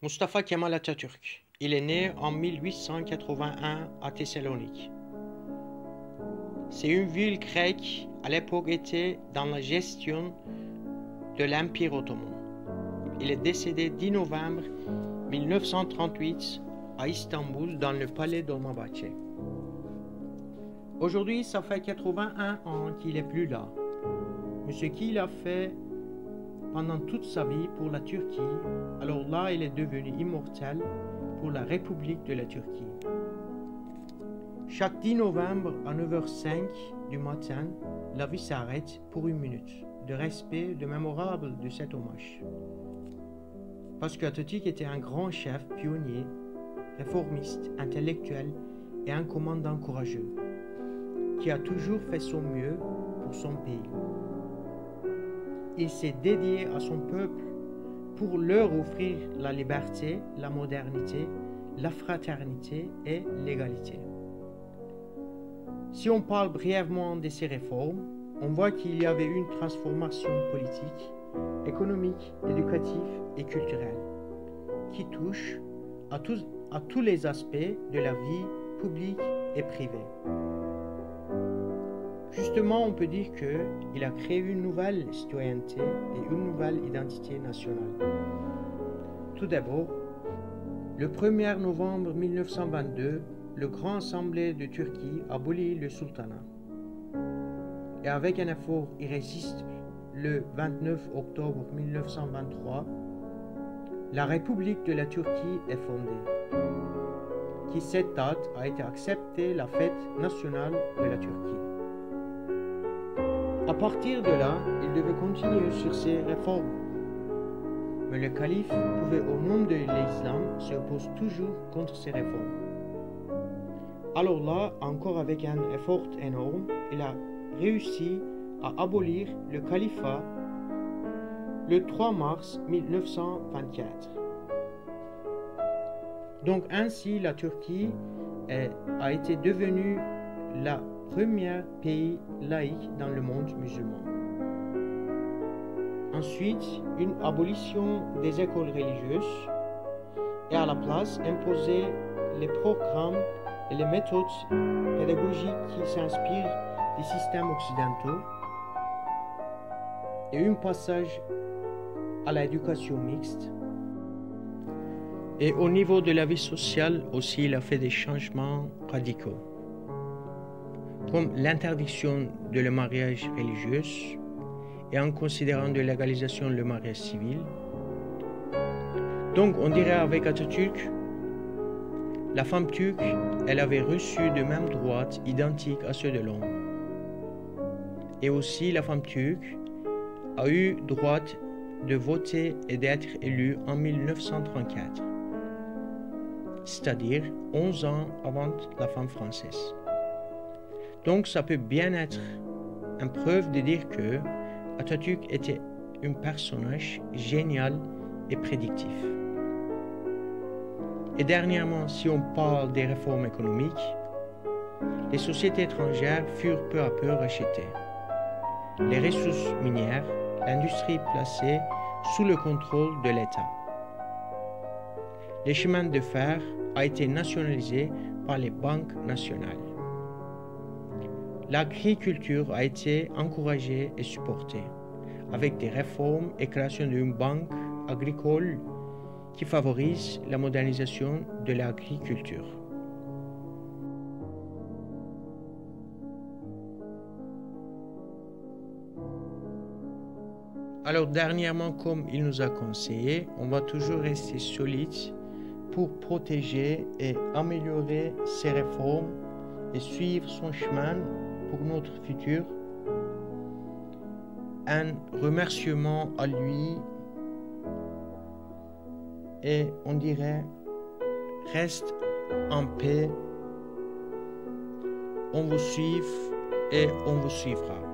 Mustafa Kemal Atatürk. Il est né en 1881 à Thessalonique. C'est une ville grecque, à l'époque était dans la gestion de l'Empire ottoman. Il est décédé 10 novembre 1938 à Istanbul dans le palais Dolmabahçe. Aujourd'hui, ça fait 81 ans qu'il n'est plus là. Mais ce qu'il a fait pendant toute sa vie pour la Turquie, alors là, il est devenu immortel pour la République de la Turquie. Chaque 10 novembre à 9h05 du matin, la vie s'arrête pour une minute de respect, de mémorable de cet hommage. Parce qu'Atatürk était un grand chef pionnier, réformiste, intellectuel et un commandant courageux, qui a toujours fait son mieux pour son pays. Il s'est dédié à son peuple pour leur offrir la liberté, la modernité, la fraternité et l'égalité. Si on parle brièvement de ces réformes, on voit qu'il y avait une transformation politique, économique, éducative et culturelle qui touche à tous les aspects de la vie publique et privée. Justement, on peut dire qu'il a créé une nouvelle citoyenneté et une nouvelle identité nationale. Tout d'abord, le 1er novembre 1922, le Grand Assemblée de Turquie abolit le sultanat. Et avec un effort irrésistible, le 29 octobre 1923, la République de la Turquie est fondée, qui cette date a été acceptée la fête nationale de la Turquie. À partir de là, il devait continuer sur ses réformes. Mais le calife pouvait, au nom de l'islam, s'opposer toujours contre ces réformes. Alors là, encore avec un effort énorme, il a réussi à abolir le califat le 3 mars 1924. Donc ainsi, la Turquie a été devenue la premier pays laïque dans le monde musulman. Ensuite, une abolition des écoles religieuses et à la place imposer les programmes et les méthodes pédagogiques qui s'inspirent des systèmes occidentaux et un passage à l'éducation mixte. Et au niveau de la vie sociale aussi, il a fait des changements radicaux, comme l'interdiction de le mariage religieux et en considérant de légalisation le mariage civil. Donc on dirait avec Atatürk, la femme turque, elle avait reçu de mêmes droits identiques à ceux de l'homme. Et aussi la femme turque a eu droit de voter et d'être élue en 1934, c'est-à-dire 11 ans avant la femme française. Donc ça peut bien être une preuve de dire que Atatürk était un personnage génial et prédictif. Et dernièrement, si on parle des réformes économiques, les sociétés étrangères furent peu à peu rachetées. Les ressources minières, l'industrie placée sous le contrôle de l'État. Les chemins de fer ont été nationalisés par les banques nationales. L'agriculture a été encouragée et supportée, avec des réformes et création d'une banque agricole qui favorise la modernisation de l'agriculture. Alors dernièrement, comme il nous a conseillé, on va toujours rester solide pour protéger et améliorer ces réformes et suivre son chemin pour notre futur. Un remerciement à lui et on dirait reste en paix, on vous suit et on vous suivra.